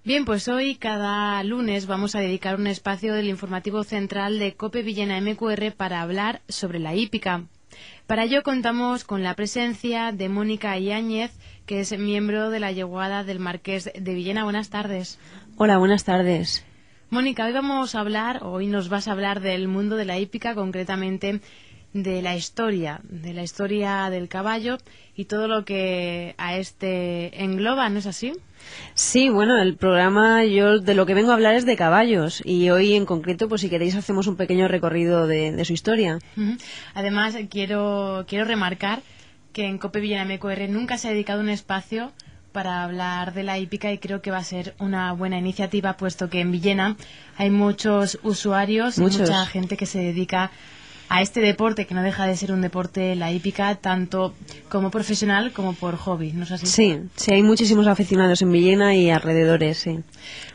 Bien, pues hoy cada lunes vamos a dedicar un espacio del informativo central de COPE Villena MQR para hablar sobre la hípica. Para ello contamos con la presencia de Mónica Yáñez, que es miembro de la yeguada del Marqués de Villena. Buenas tardes. Hola, buenas tardes. Mónica, hoy nos vas a hablar del mundo de la hípica, concretamente de la historia del caballo y todo lo que a este engloba, ¿no es así? Sí, bueno, el programa yo de lo que vengo a hablar es de caballos y hoy en concreto, pues si queréis hacemos un pequeño recorrido de su historia. Además, quiero remarcar que en COPE Villena MQR nunca se ha dedicado un espacio para hablar de la hípica y creo que va a ser una buena iniciativa, puesto que en Villena hay muchos usuarios y mucha gente que se dedica a este deporte, que no deja de ser un deporte, la hípica, tanto como profesional como por hobby, ¿no es así? Sí, hay muchísimos aficionados en Villena y alrededores, sí.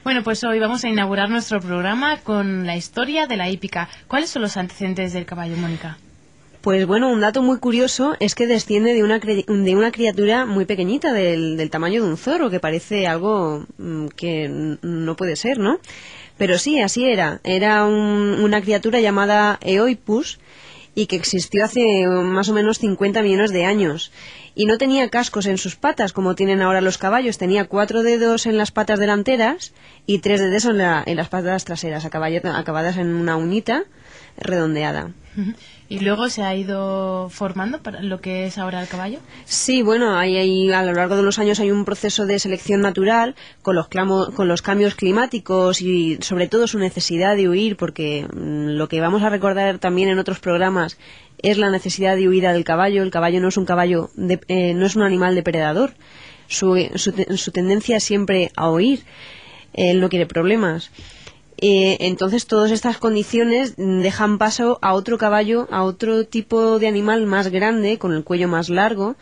Bueno, pues hoy vamos a inaugurar nuestro programa con la historia de la hípica. ¿Cuáles son los antecedentes del caballo, Mónica? Pues bueno, un dato muy curioso es que desciende de una criatura muy pequeñita, del tamaño de un zorro, que parece algo que no puede ser, ¿no? Pero sí, así era. Era una criatura llamada Eohippus y que existió hace más o menos 50 millones de años. Y no tenía cascos en sus patas, como tienen ahora los caballos. Tenía 4 dedos en las patas delanteras y 3 dedos en las patas traseras, acabadas en una uñita redondeada. ¿Y luego se ha ido formando para lo que es ahora el caballo? Sí, bueno, a lo largo de los años hay un proceso de selección natural con los cambios climáticos y sobre todo su necesidad de huir, porque lo que vamos a recordar también en otros programas es la necesidad de huida del caballo. El caballo no es no es un animal depredador. Su tendencia es siempre a huir. Él no quiere problemas. Entonces todas estas condiciones dejan paso a otro caballo, a otro tipo de animal más grande, con el cuello más largo,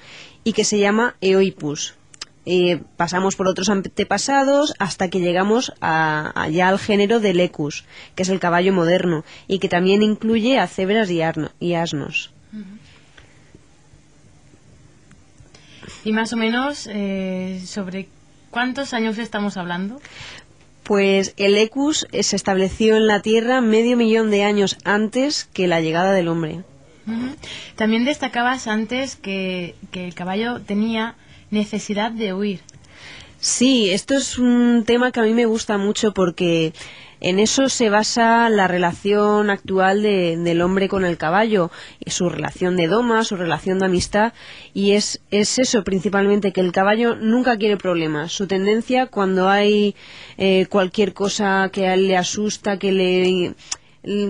y que se llama Eohippus. Pasamos por otros antepasados hasta que llegamos ya al género del Equus, que es el caballo moderno, y que también incluye a cebras y asnos. Y más o menos, ¿sobre cuántos años estamos hablando? Pues el Equus se estableció en la Tierra 500.000 de años antes que la llegada del hombre. También destacabas antes que el caballo tenía necesidad de huir. Sí, esto es un tema que a mí me gusta mucho porque en eso se basa la relación actual del hombre con el caballo, su relación de doma, su relación de amistad, y es eso principalmente, que el caballo nunca quiere problemas. Su tendencia, cuando hay cualquier cosa que a él le asusta, que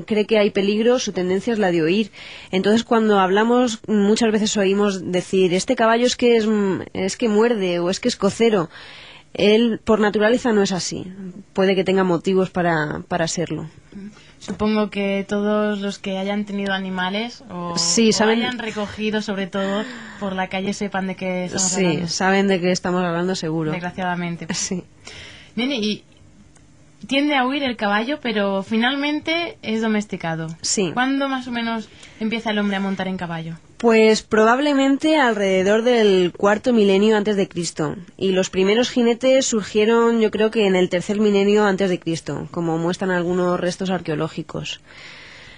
cree que hay peligro, su tendencia es la de huir. Entonces, cuando hablamos, muchas veces oímos decir, este caballo es que muerde o es que es cocero. Él, por naturaleza, no es así. Puede que tenga motivos para serlo. Supongo que todos los que hayan tenido animales o hayan recogido, sobre todo, por la calle, sepan de qué estamos hablando. Sí, saben de qué estamos hablando, seguro. Desgraciadamente. Sí. Bien, y tiende a huir el caballo, pero finalmente es domesticado. Sí. ¿Cuándo más o menos empieza el hombre a montar en caballo? Pues probablemente alrededor del 4.º milenio antes de Cristo. Y los primeros jinetes surgieron, yo creo que en el 3.er milenio antes de Cristo, como muestran algunos restos arqueológicos.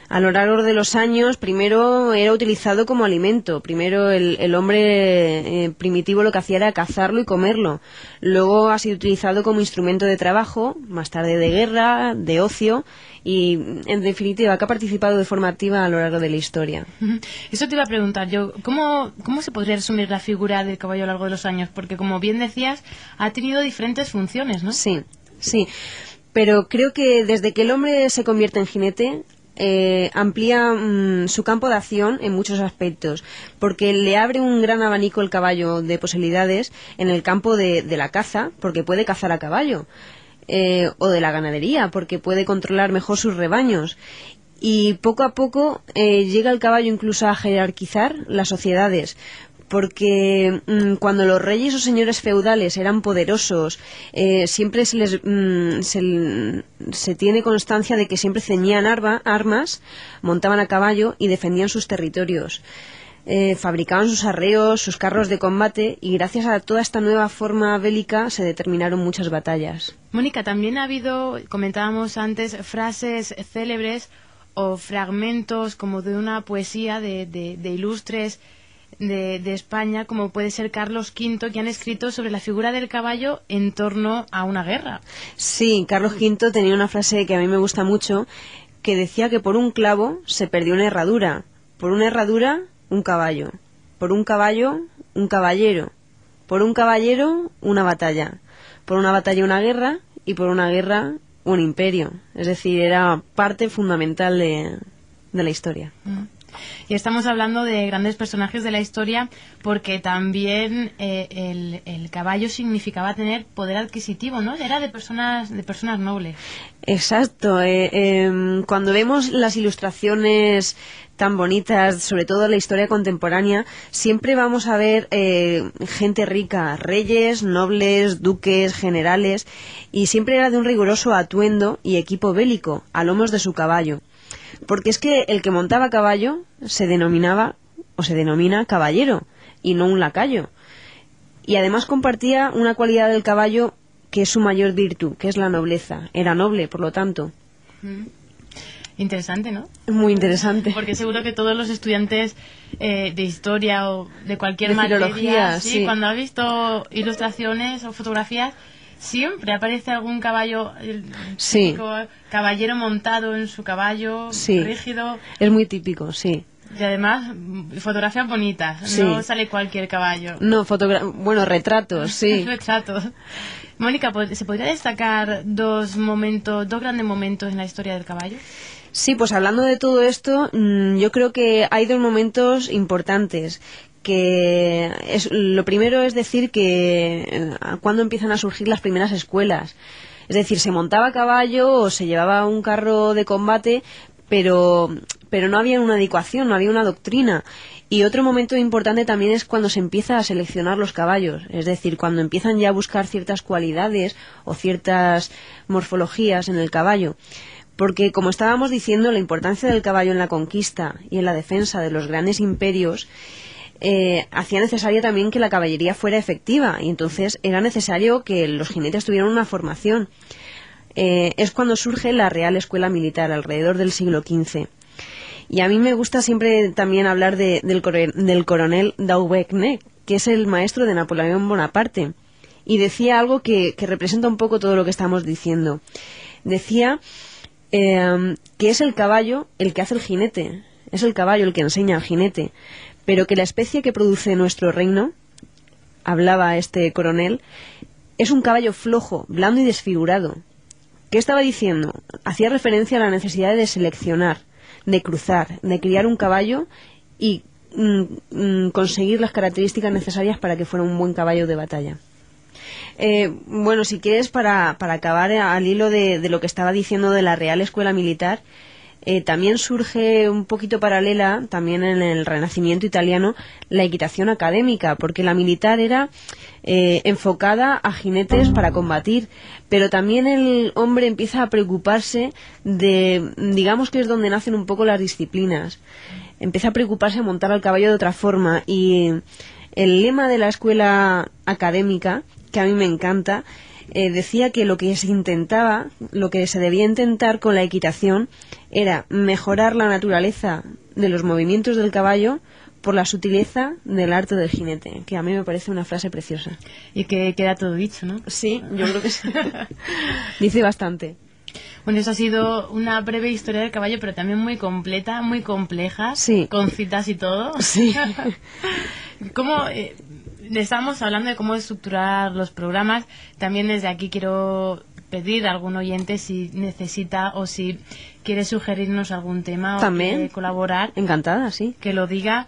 A lo largo de los años, primero era utilizado como alimento. Primero el hombre primitivo lo que hacía era cazarlo y comerlo. Luego ha sido utilizado como instrumento de trabajo, más tarde de guerra, de ocio y, en definitiva, que ha participado de forma activa a lo largo de la historia. Eso te iba a preguntar yo. ¿Cómo se podría resumir la figura del caballo a lo largo de los años? Porque, como bien decías, ha tenido diferentes funciones, ¿no? Sí. Pero creo que desde que el hombre se convierte en jinete, amplía su campo de acción en muchos aspectos, porque le abre un gran abanico el caballo de posibilidades en el campo de la caza, porque puede cazar a caballo, o de la ganadería, porque puede controlar mejor sus rebaños. Y poco a poco llega el caballo incluso a jerarquizar las sociedades, porque cuando los reyes o señores feudales eran poderosos, siempre se tiene constancia de que siempre ceñían armas, montaban a caballo y defendían sus territorios. fabricaban sus arreos, sus carros de combate, y gracias a toda esta nueva forma bélica se determinaron muchas batallas. Mónica, también ha habido, comentábamos antes, frases célebres o fragmentos como de una poesía de ilustres de España, como puede ser Carlos V, que han escrito sobre la figura del caballo en torno a una guerra. Sí, Carlos V tenía una frase que a mí me gusta mucho, que decía que por un clavo se perdió una herradura, por una herradura un caballo, por un caballo un caballero, por un caballero una batalla, por una batalla una guerra y por una guerra un imperio. Es decir, era parte fundamental de la historia. Y estamos hablando de grandes personajes de la historia, porque también el caballo significaba tener poder adquisitivo, ¿no? Era de personas nobles. Exacto. Cuando vemos las ilustraciones tan bonitas, sobre todo en la historia contemporánea, siempre vamos a ver gente rica, reyes, nobles, duques, generales, y siempre era de un riguroso atuendo y equipo bélico, a lomos de su caballo. Porque es que el que montaba caballo se denominaba o se denomina caballero y no un lacayo. Y además compartía una cualidad del caballo que es su mayor virtud, que es la nobleza. Era noble, por lo tanto. Interesante, ¿no? Muy interesante. Porque seguro que todos los estudiantes de historia o de cualquier materia, sí, cuando han visto ilustraciones o fotografías, siempre aparece algún caballo, el típico caballero montado en su caballo, rígido. Es muy típico, sí. Y además, fotografías bonitas, no sale cualquier caballo. No, retratos, sí. Retratos. Mónica, ¿se podría destacar dos grandes momentos en la historia del caballo? Sí, pues hablando de todo esto, yo creo que hay dos momentos importantes. Lo primero es decir que cuando empiezan a surgir las primeras escuelas. Es decir, se montaba a caballo o se llevaba un carro de combate, pero no había una adecuación, no había una doctrina. Y otro momento importante también es cuando se empieza a seleccionar los caballos. Es decir, cuando empiezan ya a buscar ciertas cualidades o ciertas morfologías en el caballo. Porque, como estábamos diciendo, la importancia del caballo en la conquista y en la defensa de los grandes imperios hacía necesario también que la caballería fuera efectiva, y entonces era necesario que los jinetes tuvieran una formación. Es cuando surge la Real Escuela Militar, alrededor del siglo XV. Y a mí me gusta siempre también hablar del coronel d'Aubigne, que es el maestro de Napoleón Bonaparte, y decía algo que representa un poco todo lo que estamos diciendo. Decía que es el caballo el que hace el jinete, es el caballo el que enseña al jinete, pero que la especie que produce nuestro reino, hablaba este coronel, es un caballo flojo, blando y desfigurado. ¿Qué estaba diciendo? Hacía referencia a la necesidad de seleccionar, de cruzar, de criar un caballo y conseguir las características necesarias para que fuera un buen caballo de batalla. Bueno, si quieres, para acabar al hilo de lo que estaba diciendo de la Real Escuela Militar, también surge un poquito paralela, también en el Renacimiento italiano, la equitación académica, porque la militar era enfocada a jinetes para combatir, pero también el hombre empieza a preocuparse digamos que es donde nacen un poco las disciplinas, empieza a preocuparse a montar al caballo de otra forma, y el lema de la escuela académica, que a mí me encanta, decía que lo que se debía intentar con la equitación era mejorar la naturaleza de los movimientos del caballo por la sutileza del arte del jinete, que a mí me parece una frase preciosa. Y que queda todo dicho, ¿no? Sí, yo creo que sí. Dice bastante. Bueno, eso ha sido una breve historia del caballo, pero también muy completa, muy compleja, con citas y todo. Sí. ¿Cómo...? Estamos hablando de cómo estructurar los programas. También desde aquí quiero pedir a algún oyente si necesita o si quiere sugerirnos algún tema o quiere colaborar. Encantada, sí. Que lo diga.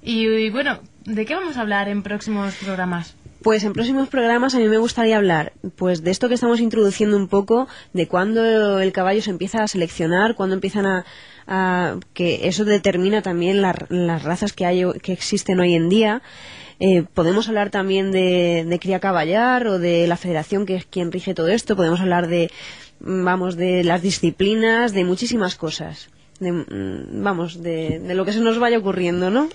Y bueno, ¿de qué vamos a hablar en próximos programas? Pues en próximos programas a mí me gustaría hablar pues de esto que estamos introduciendo un poco, de cuándo el caballo se empieza a seleccionar, cuándo empiezan que eso determina también las razas que existen hoy en día. Podemos hablar también de cría caballar o de la federación, que es quien rige todo esto. Podemos hablar de las disciplinas, de muchísimas cosas. de lo que se nos vaya ocurriendo, ¿no?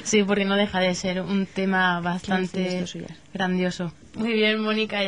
Sí, porque no deja de ser un tema bastante grandioso. Muy bien, Mónica.